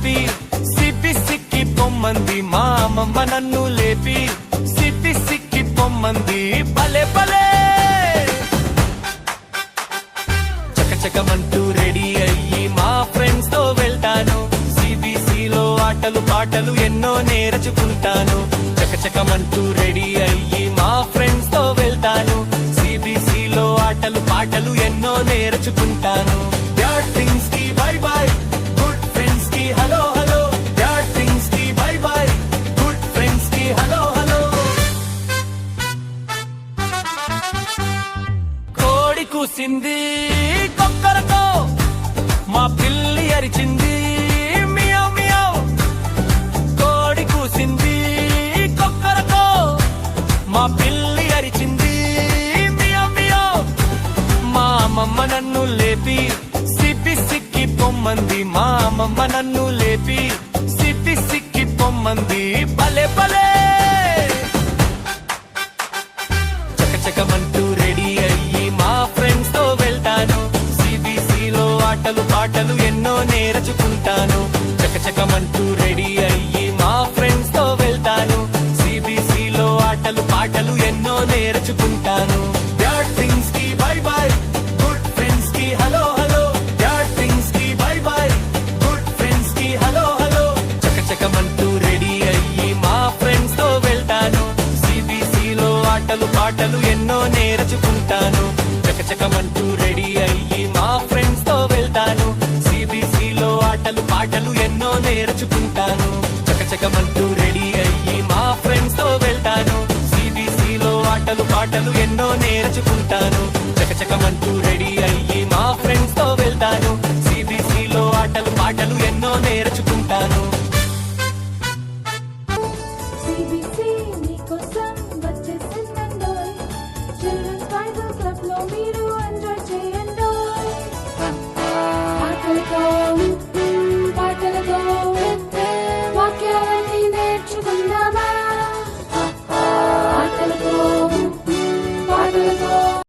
లేపి సిక్కి పొమ్మంది మా అమ్మమ్మ నన్ను లేపి సిక్కి పొమ్మంది భలే భలే చకచకమంటూ రెడీ అయ్యి మా ఫ్రెండ్స్ తో వెళ్తాను సిబిసిలో ఆటలు పాటలు ఎన్నో నేర్చుకుంటాను చకచకమంటూ రెడీ అయ్యి మా ఫ్రెండ్స్ తో వెళ్తాను సిబిసిలో ఆటలు పాటలు ఎన్నో నేర్చుకుంటాను బ్యాడ్ థింగ్స్ కి బై బై గుడ్ ఫ్రెండ్స్ కి హలో హలో బ్యాడ్ థింగ్స్ కి బై బై గుడ్ ఫ్రెండ్స్ కి హలో హలో కోడి కూసింది కొక్కరకో మా పిల్లి అరిచింది మియావ్ మియావ్ కోడి కూసింది కొక్కరకో మా పిల్లి అరిచింది మియావ్ మియావ్ మా అమ్మమ్మ నన్ను లేపి సిక్కి పొమ్మంది మా అమ్మమ్మ నన్ను లేపి సిక్కి పొమ్మంది భలే భలే చకచకమంటూ రెడీ అయ్యి మా ఫ్రెండ్స్ తో వెళ్తాను సిబిసిలో ఆటలు పాటలు ఎన్నో నేర్చుకుంటాను చకచకమంటూ రెడీ అయ్యి మా ఫ్రెండ్స్ తో వెళ్తాను సిబిసిలో ఆటలు పాటలు ఎన్నో నేర్చుకుంటాను బ్యాడ్ థింగ్స్ కి బై బై గుడ్ ఫ్రెండ్స్ కి హలో హలో బ్యాడ్ థింగ్స్ కి బై బై గుడ్ ఫ్రెండ్స్ కి హలో హలో చకచకమంటూ రెడీ అయ్యి మా ఫ్రెండ్స్ తో వెళ్తాను సిబిసిలో ఆటలు పాటలు ఎన్నో నేర్చుకుంటాను చకచకమంటూ రెడీ అయ్యి మా ఫ్రెండ్స్ తో వెళ్తాను సిబిసిలో ఆటలు పాటలు ఎన్నో నేర్చుకుంటాను చకచకమంటూ రెడీ అయ్యి మా ఫ్రెండ్స్ తో వెళ్తాను సిబిసిలో ఆటలు పాటలు ఎన్నో నేర్చుకుంటాను చకచకమంటూ రెడీ అయ్యి మా ఫ్రెండ్స్ తో వెళ్తాను సిబిసిలో ఆటలు పాటలు ఎన్నో నేర్చుకుంటాను సిబిసి మీకోసం వచ్చేసిందండోయ్ చిల్డ్రన్స్ బైబిల్ క్లబ్ లో మీరు ఎంజాయ్ చేయండోయ్ ఆకలితో